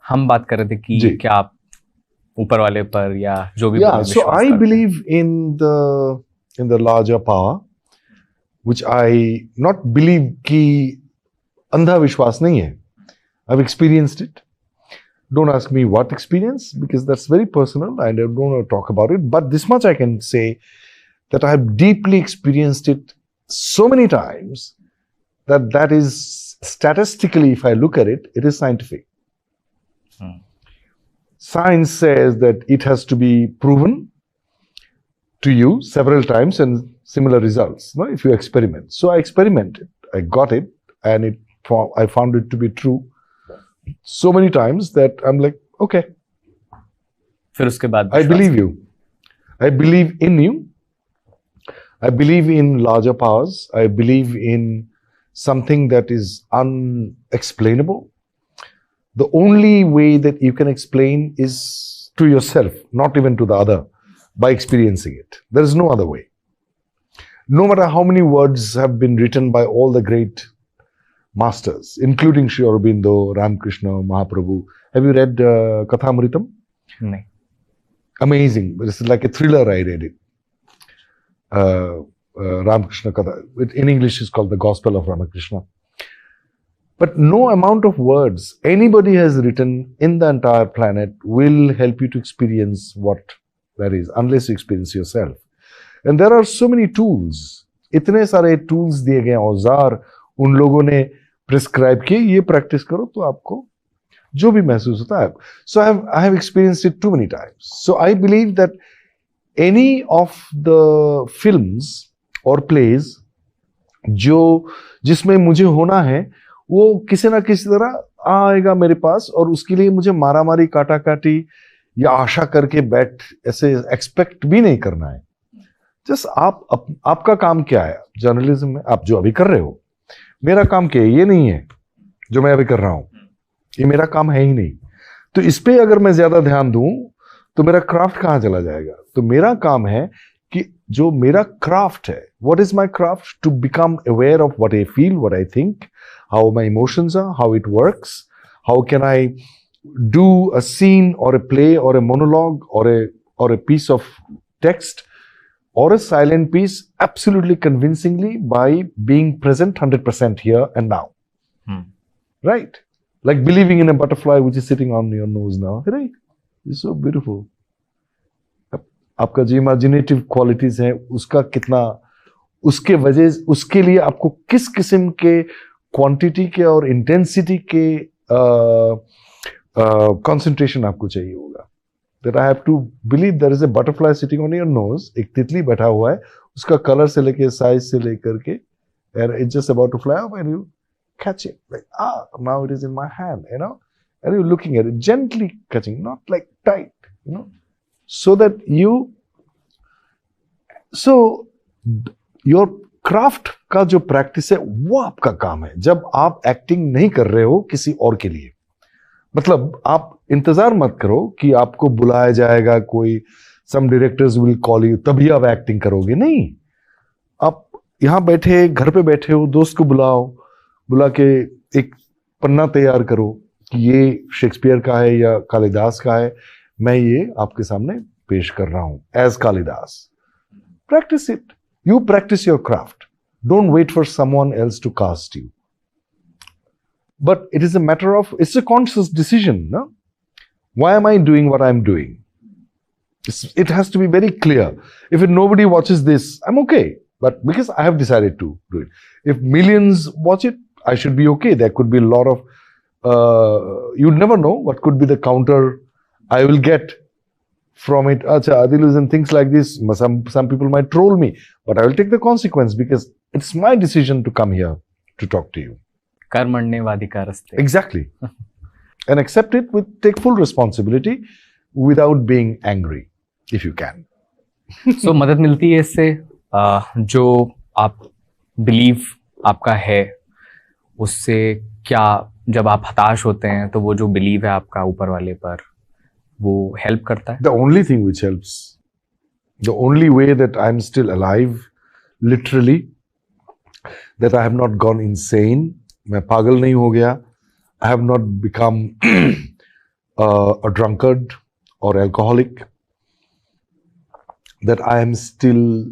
हम बात कर रहे थे जी। कि क्या आप ऊपर वाले पर या जो भी Yeah, पर so विश्वास I करते हैं। believe in the larger power, which I not believe कि अंधा विश्वास नहीं है. I've experienced it. Don't ask me what experience because that's very personal and I don't want to talk about it. But this much I can say that I have deeply experienced it so many times that is statistically, if I look at it, it is scientific. Science says that it has to be proven to you several times and similar results, no? If you experiment. So I experimented, I got it, and I found it to be true so many times that I'm like, okay, फिर उसके बाद I believe you. I believe in you. I believe in larger powers. I believe in something that is unexplainable. The only way that you can explain is to yourself, not even to the other, by experiencing it. There is no other way. No matter how many words have been written by all the great masters, including Sri Aurobindo, Ramakrishna, Mahaprabhu. Have you read Kathamritam? नहीं. Amazing. This is like a thriller. I read it. Ramakrishna Katha. In English, it's called the Gospel of Ramakrishna. But no amount of words anybody has written in the entire planet will help you to experience what that is, unless you experience yourself. And there are so many tools. इतने सारे tools दिए गए औजार उन लोगों ने prescribe किए, ये practice करो तो आपको जो भी महसूस होता है. So I have experienced it too many times. So I believe that any of the films or plays जो जिसमें मुझे होना है वो किसी ना किसी तरह आएगा मेरे पास और उसके लिए मुझे मारामारी काटाकाटी या आशा करके बैठ ऐसे एक्सपेक्ट भी नहीं करना है. जस्ट आपका काम क्या है जर्नलिज्म में, आप जो अभी कर रहे हो. मेरा काम क्या है, ये नहीं है जो मैं अभी कर रहा हूं, ये मेरा काम है ही नहीं. तो इस पे अगर मैं ज्यादा ध्यान दूं तो मेरा क्राफ्ट कहां चला जाएगा. तो मेरा काम है कि जो मेरा क्राफ्ट है, what is my craft, to become aware of what I feel, what I think, how my emotions are, how it works, how can I do a scene or a play or a monologue or a piece of text or a silent piece absolutely convincingly by being present 100% here and now. Right? Like believing in a butterfly which is sitting on your nose now. Right? It's so beautiful. आपका जो imaginative qualities है उसका कितना, उसके वजह, उसके लिए आपको किस किस्म के क्वांटिटी के और इंटेंसिटी के concentration आपको चाहिए होगा. That I have to believe there is a butterfly sitting on your nose. एक तितली बैठा हुआ है, उसका कलर से लेके साइज से लेकर के, and it's just about to fly off and you catch it like now it is in my hand, you know, and you're looking at it gently catching, not like tight, you know, so that you, so your craft का जो practice है वो आपका काम है. जब आप acting नहीं कर रहे हो किसी और के लिए, मतलब आप इंतजार मत करो कि आपको बुलाया जाएगा कोई, सम डायरेक्टर्स विल कॉल यू तभी आप एक्टिंग करोगे. नहीं, आप यहां बैठे, घर पे बैठे हो, दोस्त को बुलाओ, बुला के एक पन्ना तैयार करो कि ये शेक्सपियर का है या कालिदास का है, मैं ये आपके सामने पेश कर रहा हूं as Kalidas. Practise it. You practise your craft. Don't wait for someone else to cast you. But it is a matter of, it's a conscious decision, no? Why am I doing what I'm doing? It has to be very clear. If nobody watches this, I'm okay. But because I have decided to do it. If millions watch it, I should be okay. There could be a lot of, you never know what could be the counter I will get from it. Acha, Adilus and things like this. Some people might troll me, but I will take the consequence because it's my decision to come here to talk to you. कर्मण्येवाधिकारस्ते. Exactly. And accept it with, take full responsibility without being angry, if you can. So मदद मिलती है इससे, जो आप believe आपका है उससे, क्या जब आप हताश होते हैं तो वो जो बिलीव है आपका ऊपर वाले पर, वो हेल्प करता है? The only thing which helps, the only way that I'm still alive, literally, that I have not gone insane, मैं पागल नहीं हो गया, I have not become a drunkard or alcoholic, that I am still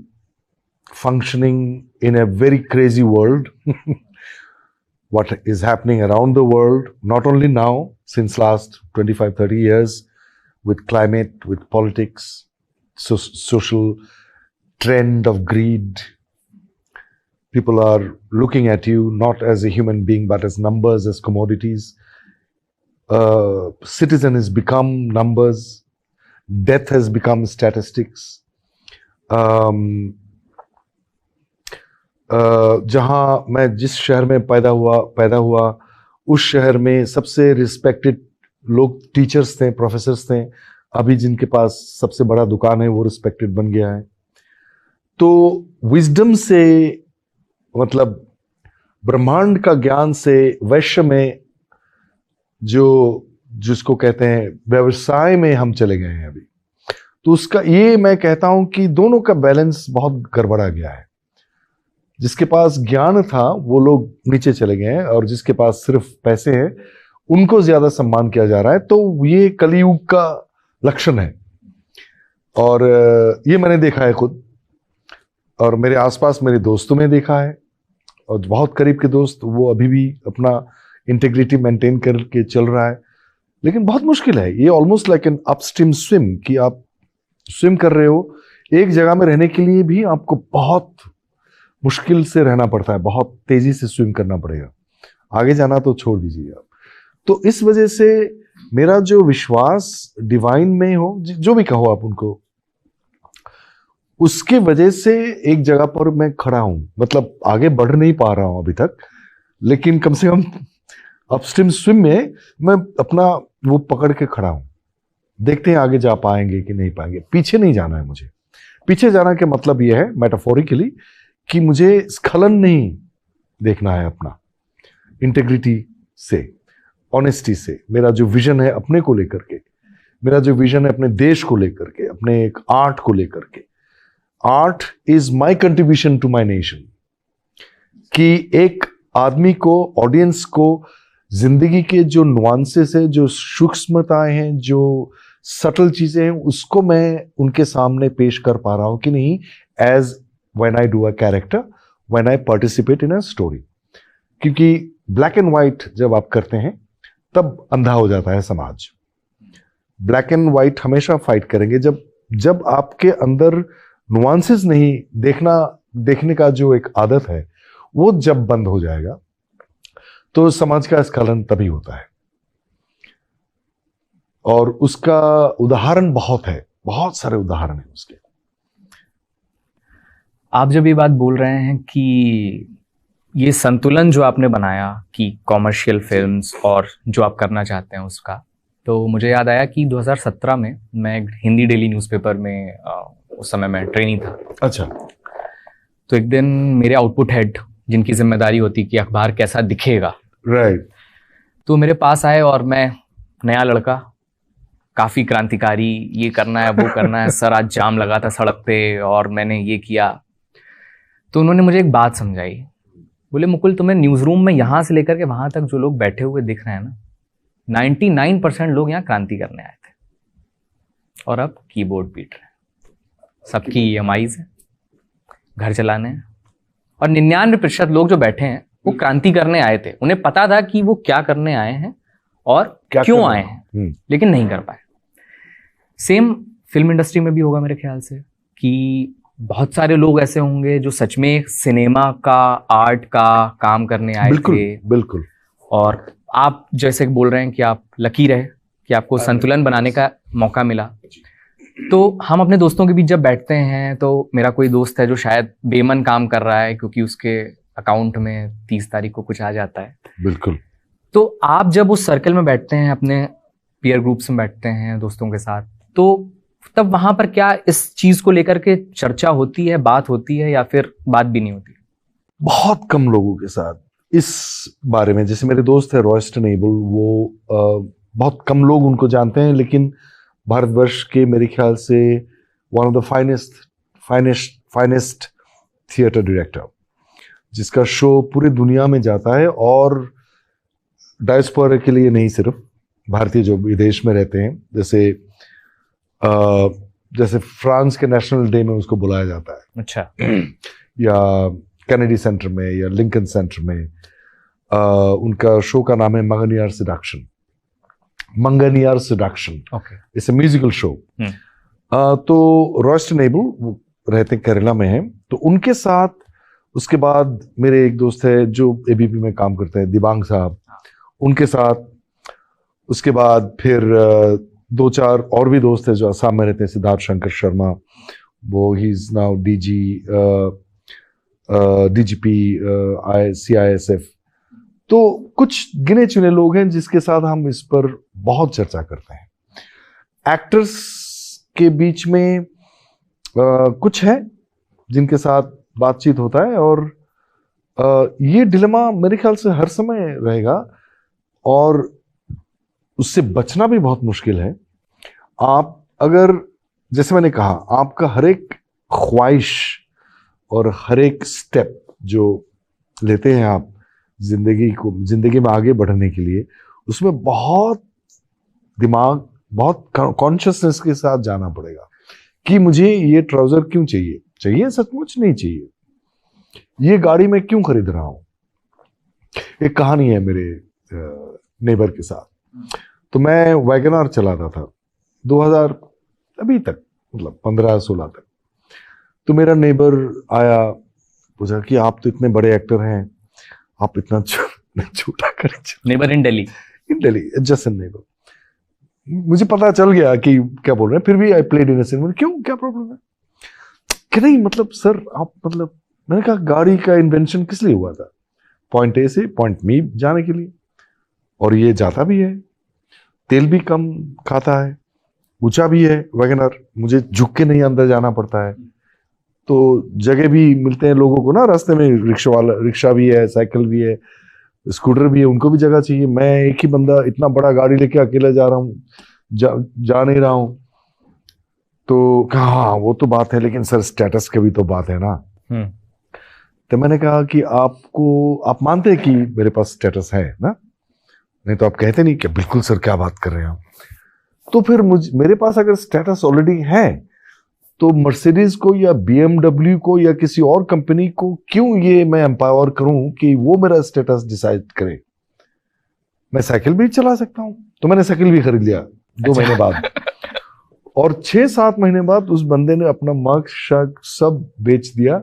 functioning in a very crazy world. What is happening around the world, not only now, since last 25, 30 years, with climate, with politics, social trend of greed. People are looking at you not as a human being, but as numbers, as commodities. Citizen has become numbers. Death has become statistics. जहां मैं जिस शहर में पैदा हुआ उस शहर में सबसे रिस्पेक्टेड लोग टीचर्स थे, प्रोफेसर्स थे. अभी जिनके पास सबसे बड़ा दुकान है वो रिस्पेक्टेड बन गया है. तो विजडम से, मतलब ब्रह्मांड का ज्ञान से, वैश्य में जिसको कहते हैं व्यवसाय में हम चले गए हैं अभी. तो उसका ये मैं कहता हूं कि दोनों का बैलेंस बहुत गड़बड़ा गया है. जिसके पास ज्ञान था वो लोग नीचे चले गए हैं, और जिसके पास सिर्फ पैसे हैं उनको ज्यादा सम्मान किया जा रहा है. तो ये कलयुग का लक्षण है, और ये मैंने देखा है खुद, और मेरे आसपास मेरे दोस्तों में देखा है, और बहुत करीब के दोस्त, वो अभी भी अपना इंटेग्रिटी मेंटेन करके चल रहा है. लेकिन बहुत मुश्किल है ये, almost like an upstream swim, कि आप स्विम कर रहे हो. एक जगह में रहने के लिए भी आपको बहुत मुश्किल से रहना पड़ता है, बहुत तेजी से स्विम करना पड़ेगा. आगे जाना तो छोड़ दीजिए आप. तो इस वजह से मेरा जो विश्वास डिवाइन में हो, जो भी कहो आप उनको, उसके वजह से एक जगह पर मैं खड़ा हूं. मतलब आगे बढ़ नहीं पा रहा हूं अभी तक, लेकिन कम से कम अपस्ट्रीम स्विम में मैं अपना वो पकड़ के खड़ा हूं. देखते हैं आगे जा पाएंगे कि नहीं पाएंगे. पीछे नहीं जाना है मुझे. पीछे जाना के मतलब यह है, मेटाफोरिकली, कि मुझे स्खलन नहीं देखना है अपना. इंटेग्रिटी से, ऑनेस्टी से, मेरा जो विजन है अपने को लेकर के, मेरा जो विजन है अपने देश को लेकर के, अपने एक आर्ट को लेकर के. Art is my contribution to my nation. कि एक आदमी को, ऑडियंस को, जिंदगी के जो नुआंसेस है, जो सूक्ष्मताएं हैं, जो सटल चीजें हैं, उसको मैं उनके सामने पेश कर पा रहा हूं कि नहीं, as when I do a character, when I participate in a story. क्योंकि ब्लैक एंड व्हाइट जब आप करते हैं तब अंधा हो जाता है समाज. ब्लैक एंड व्हाइट हमेशा फाइट करेंगे. जब आपके अंदर नुआंसेस नहीं देखने का जो एक आदत है, वो जब बंद हो जाएगा तो समाज का स्खलन तभी होता है. और उसका उदाहरण बहुत है, बहुत सारे उदाहरण हैं उसके. आप जब ये बात बोल रहे हैं कि ये संतुलन जो आपने बनाया कि कॉमर्शियल फिल्म्स और जो आप करना चाहते हैं उसका, तो मुझे याद आया कि 2017 में मैं एक हिंदी डेली न्यूज़पेपर में उस समय मैं ट्रेनी था. अच्छा. तो एक दिन मेरे आउटपुट हेड, जिनकी जिम्मेदारी होती कि अखबार कैसा दिखेगा, राइट, तो मेरे पास आए, और मैं नया लड़का, काफ़ी क्रांतिकारी, ये करना है वो करना है, सर आज जाम लगा था सड़क पे और मैंने ये किया. तो उन्होंने मुझे एक बात समझाई. बोले, मुकुल, तुम्हें न्यूज़ रूम में यहाँ से लेकर के वहाँ तक जो लोग बैठे हुए दिख रहे हैं ना, 99% लोग यहाँ क्रांति करने आए थे, और अब कीबोर्ड पीट रहे हैं. सबकी EMIs है, घर चलाने हैं, और 99% लोग जो बैठे हैं वो क्रांति करने आए थे. उन्हें पता था कि वो क्या करने आए हैं और क्यों आए हैं, लेकिन नहीं कर पाए. सेम फिल्म इंडस्ट्री में भी होगा मेरे ख्याल से, कि बहुत सारे लोग ऐसे होंगे जो सच में सिनेमा का, आर्ट का काम करने आए थे. बिल्कुल. और आप जैसे बोल रहे हैं कि आप लकी रहे कि आपको संतुलन बनाने का मौका मिला. तो हम अपने दोस्तों के बीच जब बैठते हैं, तो मेरा कोई दोस्त है जो शायद बेमन काम कर रहा है क्योंकि उसके अकाउंट में 30 तारीख को कुछ आ जाता है. बिल्कुल. तो आप जब उस सर्कल में बैठते हैं, अपने पीयर ग्रुप्स में बैठते हैं दोस्तों के साथ, तो तब वहां पर क्या इस चीज को लेकर के चर्चा होती है, बात होती है, या फिर बात भी नहीं होती? बहुत कम लोगों के साथ इस बारे में. जैसे मेरे दोस्त है रॉयस्टन एबल, वो बहुत कम लोग उनको जानते हैं, लेकिन भारतवर्ष के मेरे ख्याल से one of the finest theatre director, जिसका शो पूरे दुनिया में जाता है, और डायस्पोरा के लिए नहीं सिर्फ, भारतीय जो विदेश में रहते हैं, जैसे फ्रांस के नेशनल डे में उसको बुलाया जाता है, अच्छा, या कैनेडी सेंटर में या लिंकन सेंटर में। उनका शो का नाम है Manganiyar seduction. Manganiyar seduction, okay, it's a musical show. तो रॉयस्टन एबल वो रहते केरला में हैं, तो उनके साथ उसके बाद मेरे एक दोस्त है जो एबीपी में काम करते हैं, दिबांग साहब, उनके साथ उसके बाद फिर 2-4 और भी दोस्त हैं जो असम में रहते हैं, सिद्धार्थ शंकर शर्मा, वो he is now DGP CISF। तो कुछ गिने चुने लोग हैं जिसके साथ हम इस पर बहुत चर्चा करते हैं। एक्टर्स के बीच में कुछ है जिनके साथ बातचीत होता है, और ये डिलेमा मेरे ख्याल से हर समय रहेगा और उससे बचना भी बहुत मुश्किल है। आप अगर, जैसे मैंने कहा, आपका हर एक ख्वाहिश और हर एक स्टेप जो लेते हैं आप जिंदगी में आगे बढ़ने के लिए, उसमें बहुत दिमाग, बहुत कॉन्शियसनेस के साथ जाना पड़ेगा कि मुझे ये ट्राउजर क्यों चाहिए सचमुच नहीं चाहिए, ये गाड़ी मैं क्यों खरीद रहा हूं। एक कहानी है मेरे नेबर के साथ। तो मैं वैगनआर चला रहा था 2000 अभी तक, मतलब 15-16 तक। तो मेरा नेबर आया, पूछा कि आप तो इतने बड़े एक्टर हैं, आप इतना छोटा करें। Neighbour in Delhi, just neighbour. मुझे पता चल गया कि क्या बोल रहे हैं, फिर भी आई प्लेड इन सिनेमा। क्यों, क्या प्रॉब्लम है? कि नहीं, मतलब सर आप, मतलब मैंने कहा गाड़ी का इन्वेंशन किस लिए हुआ था? पॉइंट ए से पॉइंट बी जाने के लिए, और ये जाता भी है, तेल भी कम खाता है, ऊंचा भी है वैगनआर, मुझे झुक के नहीं अंदर जाना पड़ता है, तो जगह भी मिलते हैं लोगों को ना रास्ते में, रिक्शा भी है, साइकिल भी है, स्कूटर भी है, उनको भी जगह चाहिए। मैं एक ही बंदा इतना बड़ा गाड़ी लेके अकेले जा रहा हूँ, जा नहीं रहा हूँ। तो कहा हाँ वो तो बात है, लेकिन सर स्टेटस की भी तो बात है ना। तो मैंने कहा कि आप मानते हैं कि मेरे पास स्टेटस है ना, नहीं तो आप कहते नहीं कि बिल्कुल सर क्या बात कर रहे हैं आप। तो फिर मेरे पास अगर स्टेटस ऑलरेडी है, तो मर्सिडीज को या BMW को या किसी और कंपनी को क्यों ये मैं एम्पावर करूं कि वो मेरा स्टेटस डिसाइड करे। मैं साइकिल भी चला सकता हूं। तो मैंने साइकिल भी खरीद लिया 2 महीने बाद, और 6-7 महीने बाद उस बंदे ने अपना मार्क शक सब बेच दिया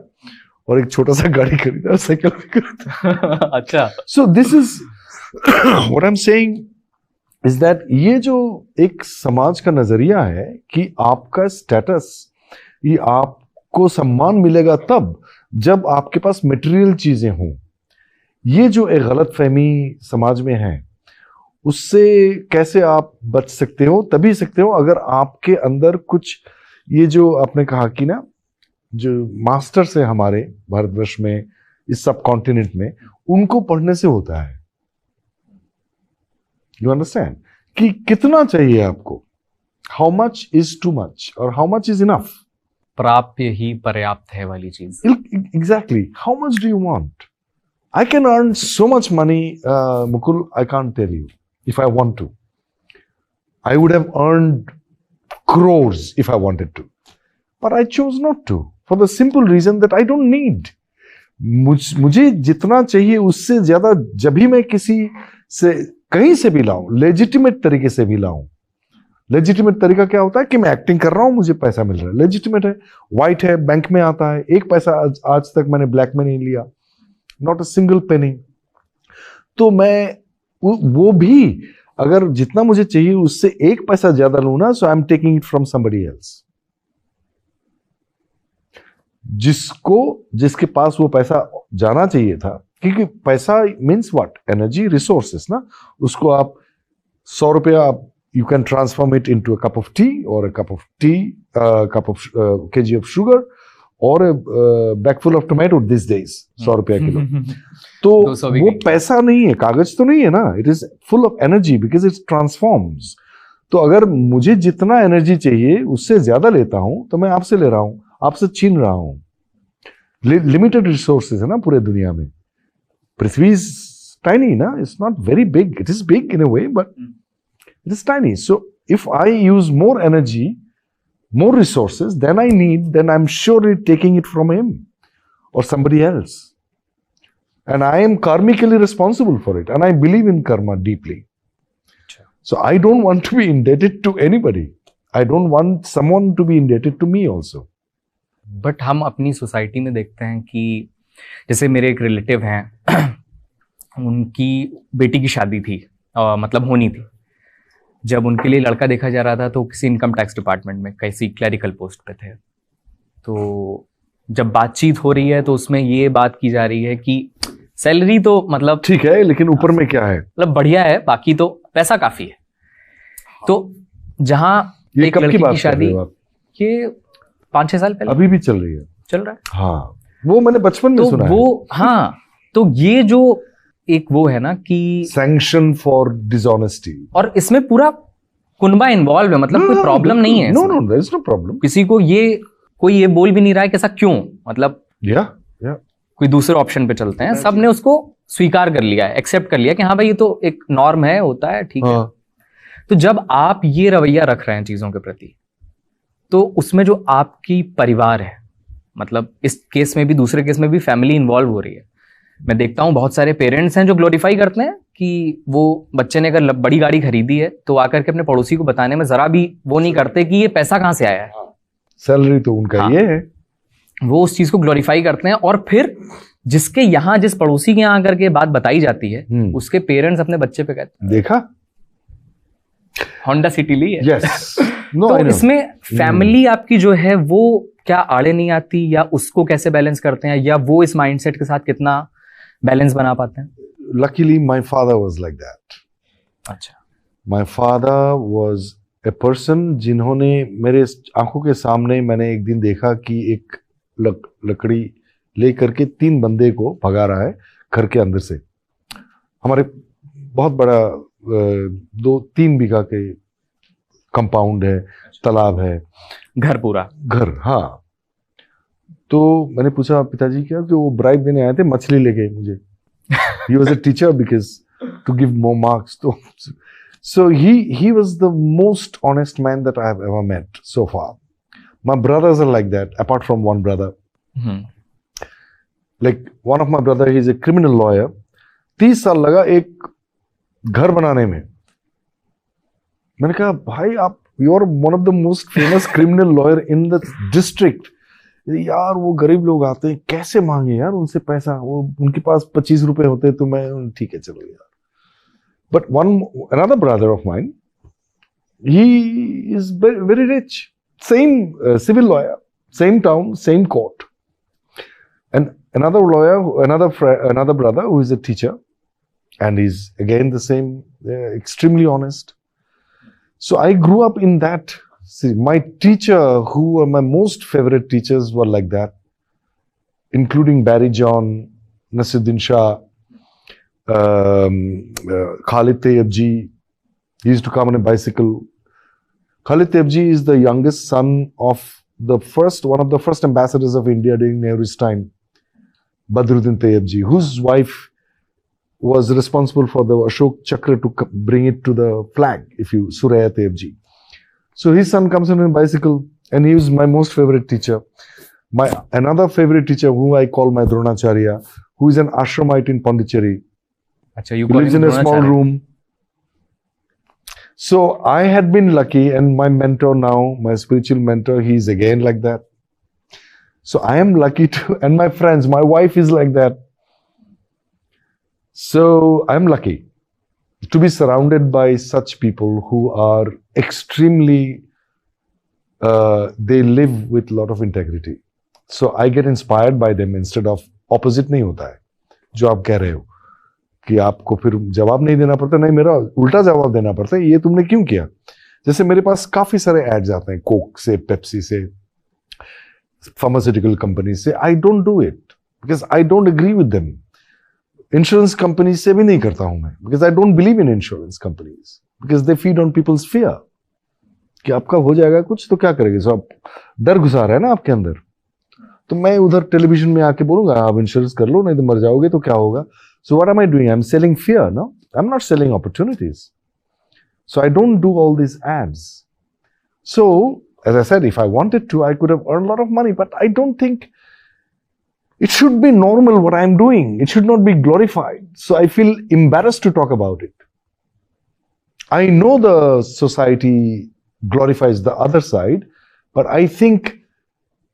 और एक छोटा सा गाड़ी खरीदा, साइकिल भी खरीदा। अच्छा, so this is what I am saying is that ये जो एक समाज का नजरिया है कि आपका स्टेटस, ये आपको सम्मान मिलेगा तब जब आपके पास मटेरियल चीजें हों, ये जो एक गलत फहमी समाज में है, उससे कैसे आप बच सकते हो? तभी सकते हो अगर आपके अंदर कुछ, ये जो आपने कहा कि ना, जो मास्टर्स है हमारे भारतवर्ष में, इस सब कॉन्टिनेंट में, उनको पढ़ने से होता है। यू अंडरस्टैंड कि कितना चाहिए आपको, how much is too much और हाउ मच इज इनफ। प्राप्य ही पर्याप्त है वाली चीज। Exactly, how much do you want? I can earn so much money, Mukul, I can't tell you. If I want to, I would have earned crores if I wanted to, but I chose not to for the simple reason that I don't need. मुझे जितना चाहिए उससे ज्यादा जब भी मैं किसी से कहीं से भी लाऊं, लेजिटिमेट तरीके से भी लाऊं। लेजिटिमेट तरीका क्या होता है कि मैं एक्टिंग कर रहा हूं, मुझे पैसा मिल रहा है, लेजिटिमेट है, व्हाइट है, बैंक में आता है, एक पैसा आज तक मैंने ब्लैक में नहीं लिया, नॉट अ सिंगल पेनी। तो मैं वो भी अगर जितना मुझे चाहिए उससे 1 पैसा ज्यादा लूं ना, so I am taking it from somebody else, जिसके पास वो पैसा जाना चाहिए था। क्योंकि पैसा मीन्स व्हाट? एनर्जी, रिसोर्सेस ना। उसको आप 100 रुपया आप you can transform it into a cup of tea, और a cup of tea, cup of KG of sugar, और bag full of tomato these days, 100 रुपया किलो। तो वो पैसा नहीं है, कागज तो नहीं है ना, it is full of energy because it transforms. तो अगर मुझे जितना एनर्जी चाहिए उससे ज्यादा लेता हूं, तो मैं आपसे ले रहा हूं, आपसे छीन रहा हूं। लिमिटेड रिसोर्सेज है ना पूरे दुनिया में। पृथ्वी इज टाइनी ना, it's not very big, it is big in a way, but It is tiny. So if I use more energy, more resources than I need, then I'm surely taking it from him or somebody else. And I am karmically responsible for it. And I believe in karma deeply. So I don't want to be indebted to anybody. I don't want someone to be indebted to me also. But हम अपनी society में देखते हैं कि जैसे मेरे एक relative हैं उनकी बेटी की शादी थी मतलब होनी थी। जब उनके लिए लड़का देखा जा रहा था तो किसी इनकम टैक्स डिपार्टमेंट में किसी क्लरिकल पोस्ट पे थे। तो जब बातचीत हो रही है तो उसमें ये बात की जा रही है कि सैलरी तो मतलब ठीक है, लेकिन ऊपर में क्या है, मतलब बढ़िया है, बाकी तो पैसा काफी है। तो जहां ये एक कब की लड़की बात की कर शादी, रहे हो आप? ये 5-6 साल पहले अभी भी चल रही है? चल रहा है। हाँ, वो मैंने बचपन में तो सुना वो हाँ, तो ये जो एक वो है ना कि सैंक्शन फॉर डिसऑनेस्टी, और इसमें पूरा कुनबा इन्वॉल्व है, मतलब कोई प्रॉब्लम नहीं है नो इसमें। No, there is no problem. किसी को ये कोई ये बोल भी नहीं रहा है कि ऐसा क्यों, मतलब या कोई दूसरे ऑप्शन पे चलते हैं। सब ने उसको स्वीकार कर लिया है, एक्सेप्ट कर लिया कि हाँ भाई ये तो एक नॉर्म है, होता है, ठीक है। तो जब आप ये रवैया रख रहे हैं चीजों के प्रति, तो उसमें जो आपकी परिवार है, मतलब इस केस में भी दूसरे केस में भी फैमिली इन्वॉल्व हो रही है। मैं देखता हूं बहुत सारे पेरेंट्स हैं जो ग्लोरीफाई करते हैं कि वो बच्चे ने अगर बड़ी गाड़ी खरीदी है तो आकर के अपने पड़ोसी को बताने में जरा भी वो नहीं करते कि ये पैसा कहां से आया है। सैलरी तो उनका हाँ। ये है, वो उस चीज को ग्लोरीफाई करते हैं और फिर जिसके यहाँ जिस पड़ोसी के यहाँ आकर के बात बताई जाती है उसके पेरेंट्स अपने बच्चे पे कहते हैं देखा होंडा सिटी ली है। यस नो, तो इसमें फैमिली आपकी जो है वो क्या आड़े नहीं आती, या उसको कैसे बैलेंस करते हैं, या वो इस माइंडसेट के साथ कितना बैलेंस बना पाते हैं? Luckily my father was like that. अच्छा, my father was a person जिन्होंने मेरे आंखों के सामने मैंने एक दिन देखा कि एक लकड़ी लेकर के 3 बंदे को भगा रहा है घर के अंदर से। हमारे बहुत बड़ा 2-3 बीघा के कंपाउंड है, तालाब है, घर पूरा घर। हाँ, तो मैंने पूछा पिताजी क्या, कि वो ब्राइब देने आए थे, मछली लेके मुझे। He was a teacher because to give more marks. तो so he was the most honest man that I have ever met so far. My brothers are like that, apart from one brother. Like one of my brother, he's a criminal lawyer. 30 साल लगा एक घर बनाने में। मैंने कहा भाई आप you are one of the most famous criminal lawyer in the district. यार वो गरीब लोग आते हैं, कैसे मांगे यार उनसे पैसा, वो उनके पास 25 रुपए होते तो मैं ठीक है चलो यार। But another brother of mine, he is very rich, same civil lawyer, same town, same court. And another lawyer, another brother who is a teacher, and he's again the same, extremely honest. So I grew up in that. See, my teacher, who were my most favorite teachers, were like that, including Barry John, Nasiruddin Shah, Khalid Tayyab ji. He used to come on a bicycle. Khalid Tayyab ji is the youngest son of one of the first ambassadors of India during Nehru's time, Badruddin Tayyab ji, whose wife was responsible for the Ashok Chakra to bring it to the flag, Suraya Tayyab ji. So his son comes on a bicycle, and he was my most favorite teacher. My another favorite teacher, who I call my Dronacharya, who is an ashramite in Pondicherry. Achha, you he lives in a small room. So I had been lucky, and my mentor now, my spiritual mentor, he's again like that. So I am lucky to, and my friends, my wife is like that. So I'm lucky to be surrounded by such people who are extremely, they live with a lot of integrity. So I get inspired by them instead of opposite नहीं होता है जो आप कह रहे हो कि आपको फिर जवाब नहीं देना पड़ता, नहीं मेरा उल्टा जवाब देना पड़ता है, ये तुमने क्यों किया। जैसे मेरे पास काफी सारे एड्स आते हैं कोक से, पेप्सी से, फार्मास्यूटिकल कंपनी से। I don't do it because I don't agree with them. Insurance company से भी नहीं करता हूं मैं, because I don't believe in insurance companies, because they feed on people's fear कि आपका हो जाएगा कुछ तो क्या करेंगे। सो आप डर घुसा रहे हैं ना आपके अंदर। तो मैं उधर टेलीविजन में आके बोलूंगा आप इंश्योरेंस कर लो, नहीं तो मर जाओगे तो क्या होगा। So what am I doing? I am selling fear, no, I am not selling opportunities. So I don't do all these ads. So, as I said, if I wanted to, I could have earned a lot of money, but I don't think it should be normal what I'm doing. It should not be glorified. So I feel embarrassed to talk about it. I know the society glorifies the other side, but I think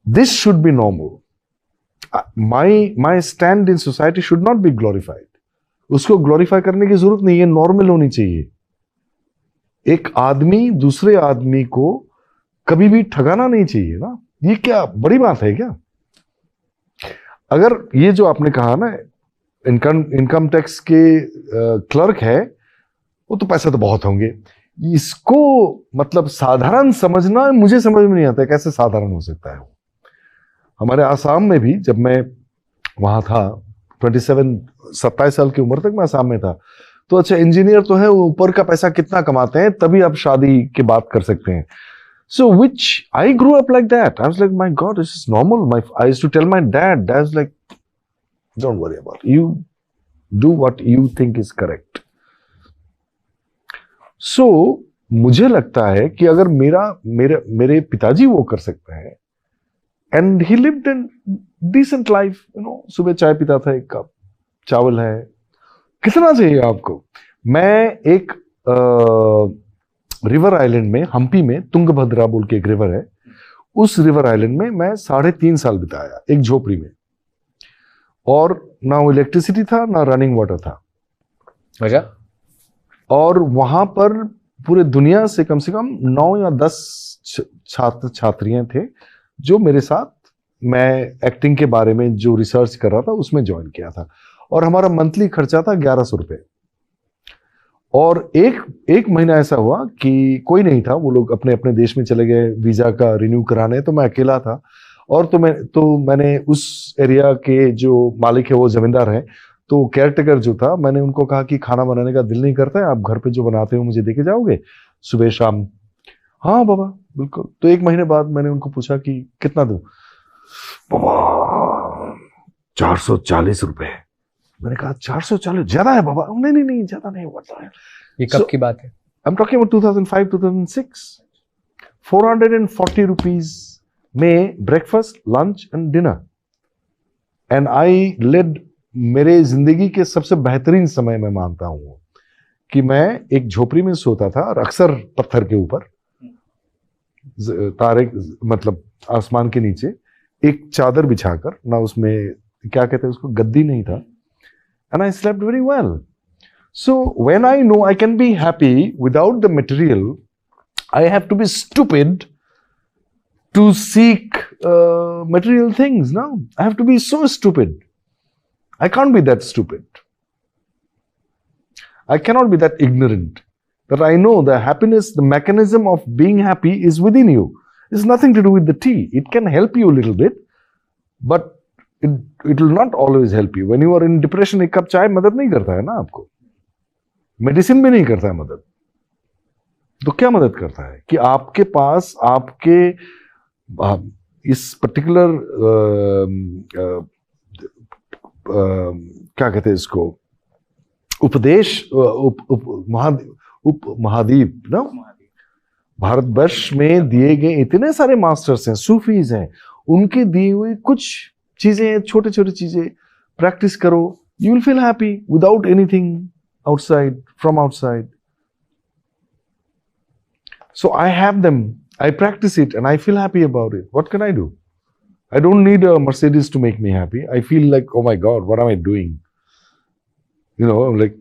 this should be normal. My stand in society should not be glorified. उसको glorify करने की जरूरत नहीं है, normal होनी चाहिए. एक आदमी दूसरे आदमी को कभी भी ठगाना नहीं चाहिए ना. ये क्या बड़ी बात है क्या? अगर ये जो आपने कहा ना, इनकम टैक्स के क्लर्क है, वो तो पैसे तो बहुत होंगे. इसको मतलब साधारण समझना मुझे समझ में नहीं आता, कैसे साधारण हो सकता है. हमारे आसाम में भी जब मैं वहां था, 27 साल की उम्र तक मैं आसाम में था, तो अच्छा इंजीनियर तो है, ऊपर का पैसा कितना कमाते हैं तभी आप शादी की बात कर सकते हैं. So which I grew up like that. I was like, my God, this is normal. I used to tell my dad, Dad's like, don't worry about it. You do what you think is correct. So मुझे लगता है कि अगर मेरे पिताजी वो कर सकते हैं, and he lived in decent life, सुबह चाय पीता था, एक कप चावल है, कितना चाहिए आपको. मैं एक रिवर आइलैंड में, हम्पी में, तुंगभद्रा बोल के एक रिवर है, उस रिवर आइलैंड में मैं 3.5 साल बिताया, एक झोपड़ी में, और ना इलेक्ट्रिसिटी था ना रनिंग वाटर था. अच्छा. और वहां पर पूरे दुनिया से कम 9 या 10 छात्र छात्रियां थे जो मेरे साथ, मैं एक्टिंग के बारे में जो रिसर्च कर रहा था उसमें ज्वाइन किया था, और हमारा मंथली खर्चा था 1100 रुपए. और एक महीना ऐसा हुआ कि कोई नहीं था, वो लोग अपने अपने देश में चले गए वीजा का रिन्यू कराने, तो मैं अकेला था. और मैंने उस एरिया के जो मालिक है वो जमींदार है, तो केयरटेकर जो था, मैंने उनको कहा कि खाना बनाने का दिल नहीं करता है, आप घर पे जो बनाते हो मुझे देके जाओगे सुबह शाम. हाँ बाबा बिल्कुल. तो 1 महीने बाद मैंने उनको पूछा कि कितना दूं. बाबा 440 रुपए. मैंने कहा 440 ज्यादा है बाबा. नहीं ज्यादा नहीं होता है. ये कब की बात है? I am talking about 2005-2006. 440 rupees में breakfast, lunch and dinner. And I led मेरे जिंदगी के सबसे बेहतरीन समय मैं मानता हूं कि मैं एक झोपड़ी में सोता था, और अक्सर पत्थर के ऊपर, तारे मतलब आसमान के नीचे, एक चादर बिछाकर, ना उसमें क्या कहते हैं उसको, गद्दी नहीं था. And I slept very well. So when I know I can be happy without the material, I have to be stupid to seek material things. No, I have to be so stupid. I can't be that stupid. I cannot be that ignorant. That I know the happiness, the mechanism of being happy is within you. It's nothing to do with the tea. It can help you a little bit, but it will not always help you. When you are in depression, एक cup चाय मदद नहीं करता है ना आपको. Medicine भी नहीं करता है मदद. तो क्या मदद करता है कि आपके पास आपके इस पर्टिकुलर क्या कहते हैं इसको, उपदेश, महाद्वीप ना, भारतवर्ष में दिए गए इतने सारे मास्टर्स हैं, सूफीज हैं, उनके दिए हुए कुछ चीजें, छोटे छोटे चीजें प्रैक्टिस करो. You will feel happy without anything outside, from outside. So I have them, I practice it and I feel happy about it. What can I do? I don't need a Mercedes to make me happy. I feel like, oh my God, what am I doing? You know, like